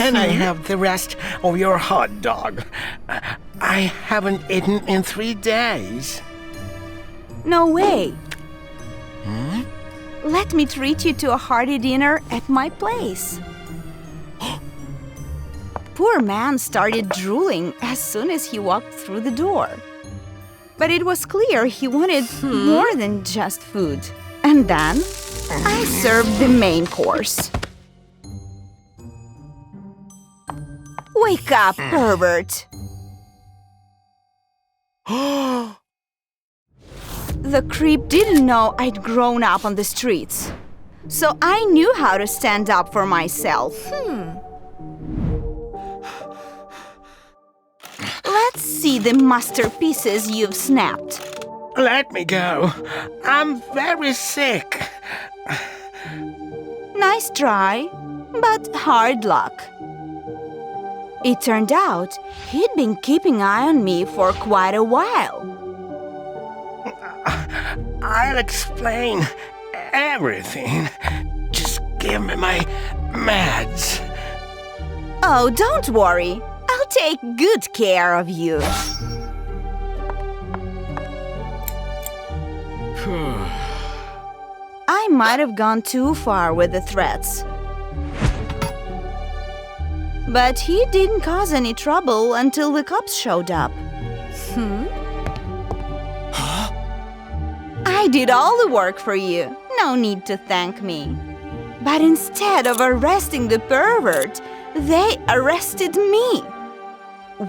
Can I have the rest of your hot dog? I haven't eaten in 3 days. No way. Let me treat you to a hearty dinner at my place. Poor man started drooling as soon as he walked through the door. But it was clear he wanted more than just food. And then I served the main course. Wake up, pervert! The creep didn't know I'd grown up on the streets, so I knew how to stand up for myself. Let's see the masterpieces you've snapped. Let me go. I'm very sick. Nice try, but hard luck. It turned out he'd been keeping an eye on me for quite a while. I'll explain everything. Just give me my meds. Oh, don't worry. I'll take good care of you. I might have gone too far with the threats. But he didn't cause any trouble until the cops showed up. I did all the work for you. No need to thank me. But instead of arresting the pervert, they arrested me.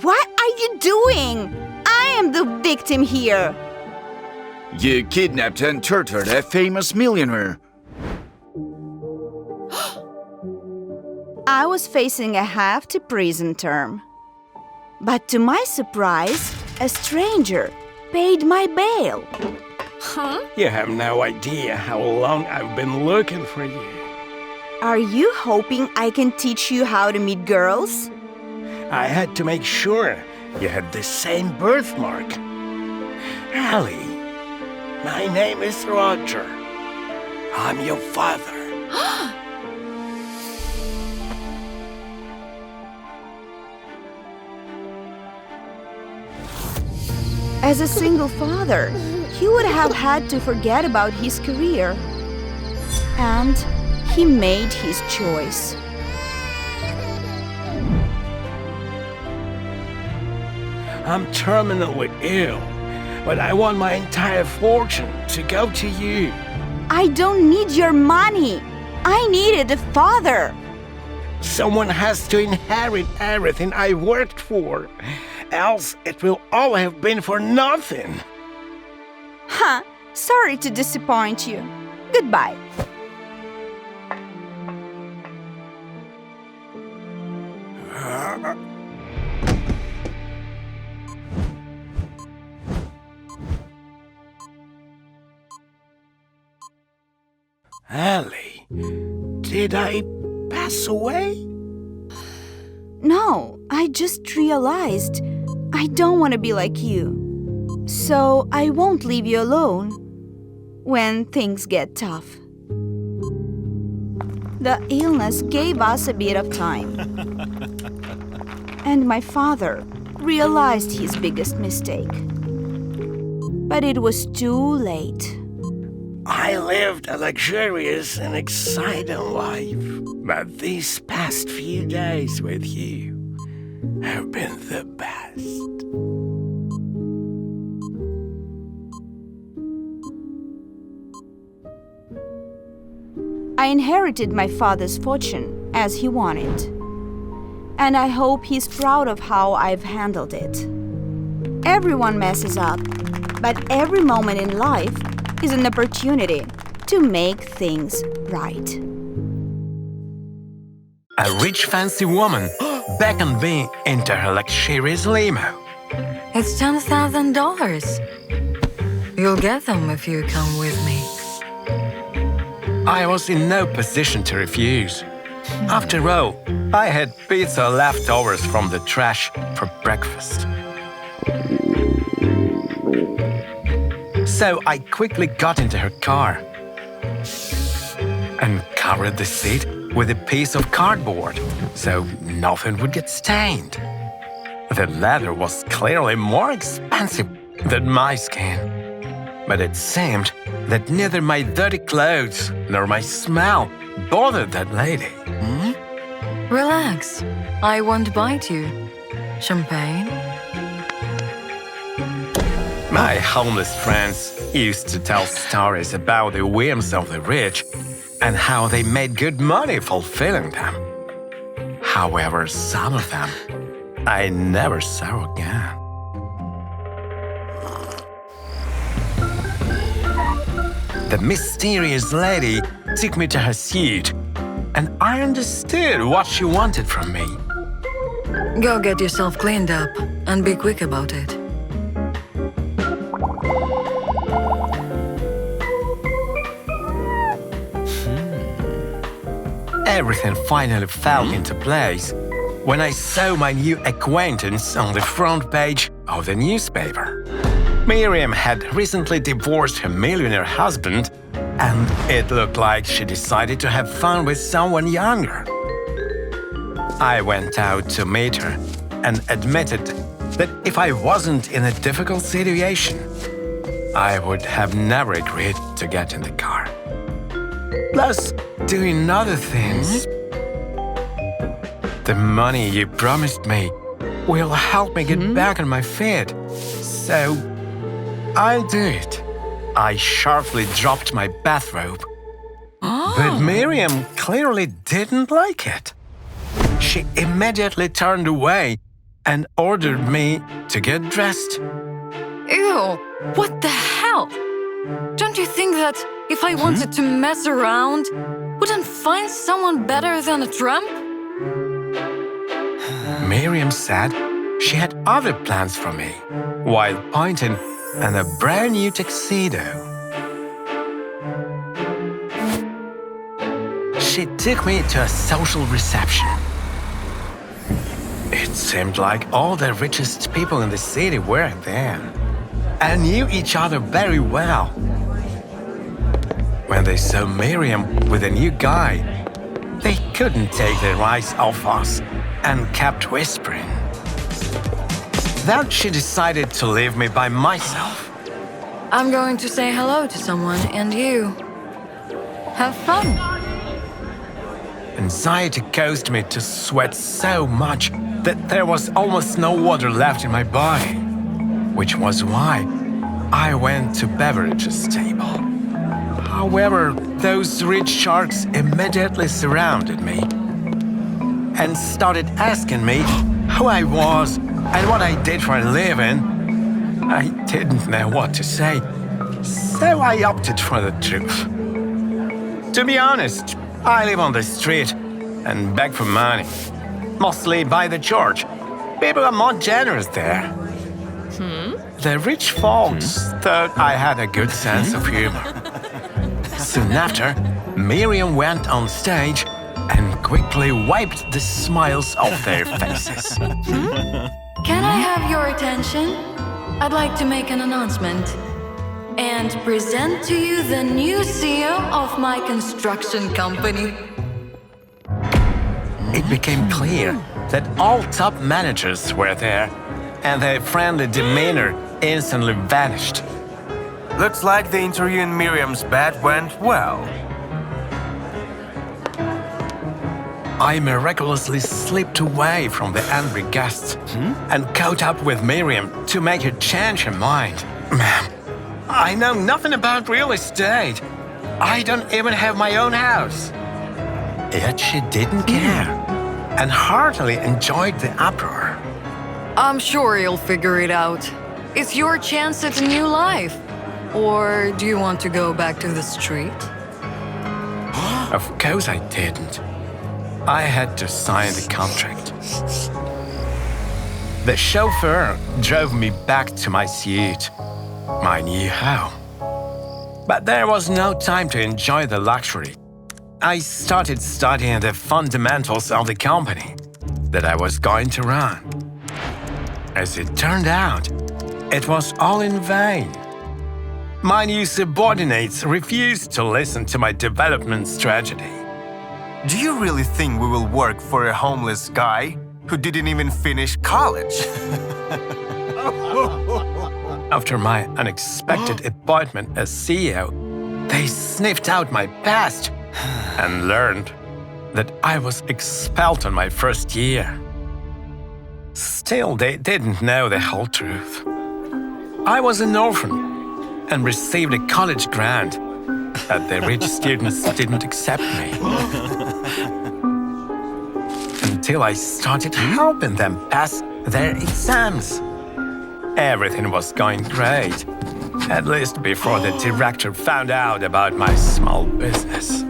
What are you doing? I am the victim here. You kidnapped and tortured a famous millionaire. I was facing a hefty prison term. But to my surprise, a stranger paid my bail. You have no idea how long I've been looking for you. Are you hoping I can teach you how to meet girls? I had to make sure you had the same birthmark. Ellie, my name is Roger. I'm your father. As a single father, he would have had to forget about his career. And he made his choice. I'm terminally ill, but I want my entire fortune to go to you. I don't need your money. I needed a father. Someone has to inherit everything I worked for, else it will all have been for nothing. Sorry to disappoint you. Goodbye. Ellie, did I pass away? No, I just realized I don't want to be like you. So I won't leave you alone when things get tough. The illness gave us a bit of time. And my father realized his biggest mistake. But it was too late. I lived a luxurious and exciting life, but these past few days with you have been the best. I inherited my father's fortune as he wanted. And I hope he's proud of how I've handled it. Everyone messes up, but every moment in life is an opportunity to make things right. A rich, fancy woman beckoned me into her luxurious limo. It's $10,000. You'll get them if you come with me. I was in no position to refuse. After all, I had pizza leftovers from the trash for breakfast. So I quickly got into her car and covered the seat with a piece of cardboard so nothing would get stained. The leather was clearly more expensive than my skin, but it seemed that neither my dirty clothes nor my smell bothered that lady. Relax. I won't bite you. Champagne? My homeless friends used to tell stories about the whims of the rich and how they made good money fulfilling them. However, some of them I never saw again. The mysterious lady took me to her suite, and I understood what she wanted from me. Go get yourself cleaned up and be quick about it. Everything finally fell into place when I saw my new acquaintance on the front page of the newspaper. Miriam had recently divorced her millionaire husband, and it looked like she decided to have fun with someone younger. I went out to meet her and admitted that if I wasn't in a difficult situation, I would have never agreed to get in the car. Plus, doing other things. The money you promised me will help me get back on my feet, so I'll do it. I sharply dropped my bathrobe, but Miriam clearly didn't like it. She immediately turned away and ordered me to get dressed. Ew, what the hell? Don't you think that if I wanted to mess around, wouldn't find someone better than a tramp? Miriam said she had other plans for me, while pointing at a brand new tuxedo. She took me to a social reception. It seemed like all the richest people in the city were there and knew each other very well. When they saw Miriam with a new guy, they couldn't take their eyes off us and kept whispering. Then she decided to leave me by myself. I'm going to say hello to someone, and you. Have fun. Anxiety caused me to sweat so much that there was almost no water left in my body, which was why I went to Beverage's table. However, those rich sharks immediately surrounded me and started asking me who I was and what I did for a living. I didn't know what to say, so I opted for the truth. To be honest, I live on the street and beg for money, mostly by the church. People are more generous there. The rich folks thought I had a good sense of humor. Soon after, Miriam went on stage and quickly wiped the smiles off their faces. Can I have your attention? I'd like to make an announcement and present to you the new CEO of my construction company. It became clear that all top managers were there, and their friendly demeanor instantly vanished. Looks like the interview in Miriam's bed went well. I miraculously slipped away from the angry guests and caught up with Miriam to make her change her mind. Ma'am, I know nothing about real estate. I don't even have my own house. Yet she didn't care and heartily enjoyed the uproar. I'm sure you'll figure it out. It's your chance at a new life. Or do you want to go back to the street? Of course I didn't. I had to sign the contract. The chauffeur drove me back to my suite, my new home. But there was no time to enjoy the luxury. I started studying the fundamentals of the company that I was going to run. As it turned out, it was all in vain. My new subordinates refused to listen to my development strategy. Do you really think we will work for a homeless guy who didn't even finish college? After my unexpected appointment as CEO, they sniffed out my past and learned that I was expelled on my first year. Still, they didn't know the whole truth. I was an orphan and received a college grant, but the rich students didn't accept me. Until I started helping them pass their exams. Everything was going great, at least before the director found out about my small business.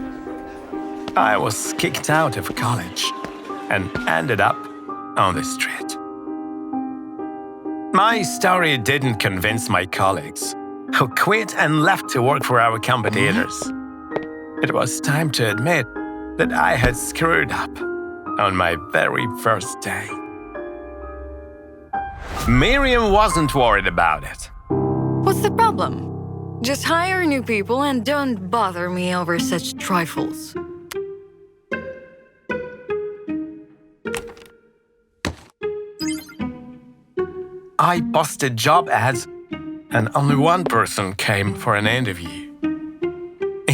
I was kicked out of college and ended up on the street. My story didn't convince my colleagues, who quit and left to work for our competitors. It was time to admit that I had screwed up on my very first day. Miriam wasn't worried about it. What's the problem? Just hire new people and don't bother me over such trifles. I posted job ads, and only one person came for an interview.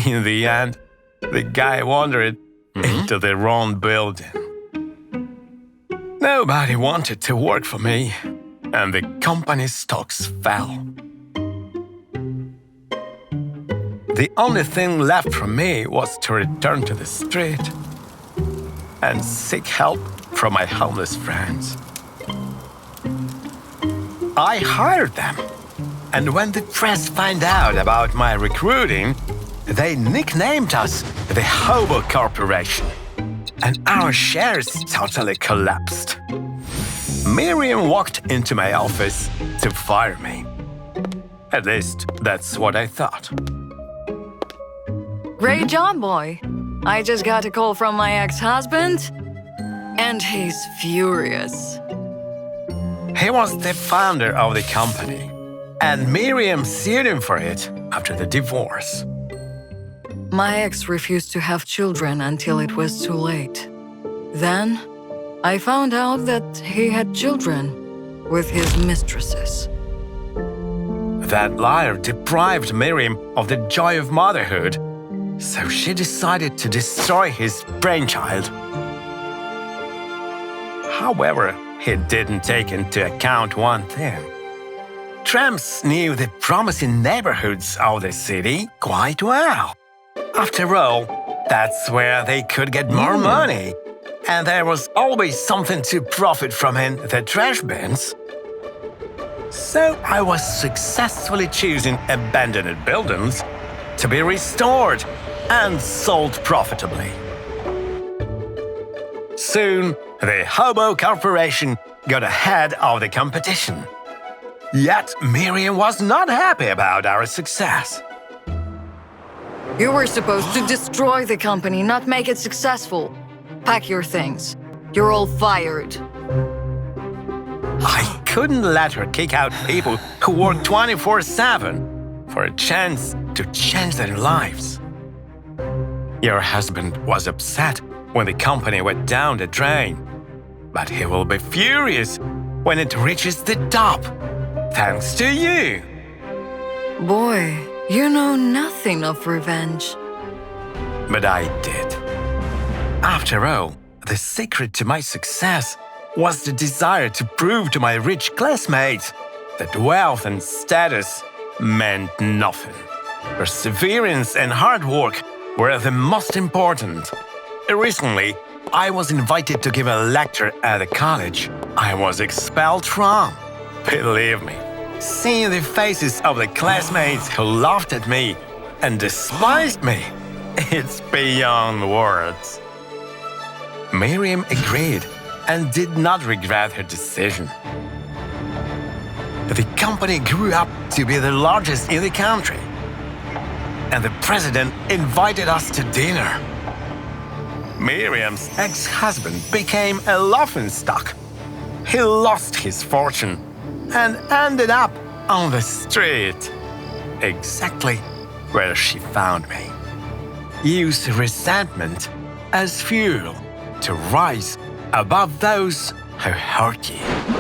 In the end, the guy wandered into the wrong building. Nobody wanted to work for me, and the company's stocks fell. The only thing left for me was to return to the street and seek help from my homeless friends. I hired them, and when the press found out about my recruiting, they nicknamed us the Hobo Corporation, and our shares totally collapsed. Miriam walked into my office to fire me. At least, that's what I thought. Great job, boy. I just got a call from my ex-husband, and he's furious. He was the founder of the company, and Miriam sued him for it after the divorce. My ex refused to have children until it was too late. Then, I found out that he had children with his mistresses. That liar deprived Miriam of the joy of motherhood, so she decided to destroy his brainchild. However, he didn't take into account one thing. Tramps knew the promising neighborhoods of the city quite well. After all, that's where they could get more money, and there was always something to profit from in the trash bins. So I was successfully choosing abandoned buildings to be restored and sold profitably. Soon, the Hobo Corporation got ahead of the competition. Yet Miriam was not happy about our success. You were supposed to destroy the company, not make it successful. Pack your things. You're all fired. I couldn't let her kick out people who work 24/7 for a chance to change their lives. Your husband was upset when the company went down the drain, but he will be furious when it reaches the top, thanks to you. Boy, you know nothing of revenge. But I did. After all, the secret to my success was the desire to prove to my rich classmates that wealth and status meant nothing. Perseverance and hard work were the most important. Recently, I was invited to give a lecture at a college I was expelled from. Believe me, seeing the faces of the classmates who laughed at me and despised me, it's beyond words. Miriam agreed and did not regret her decision. The company grew up to be the largest in the country, and the president invited us to dinner. Miriam's ex-husband became a laughingstock. He lost his fortune and ended up on the street, exactly where she found me. Used resentment as fuel to rise above those who hurt you.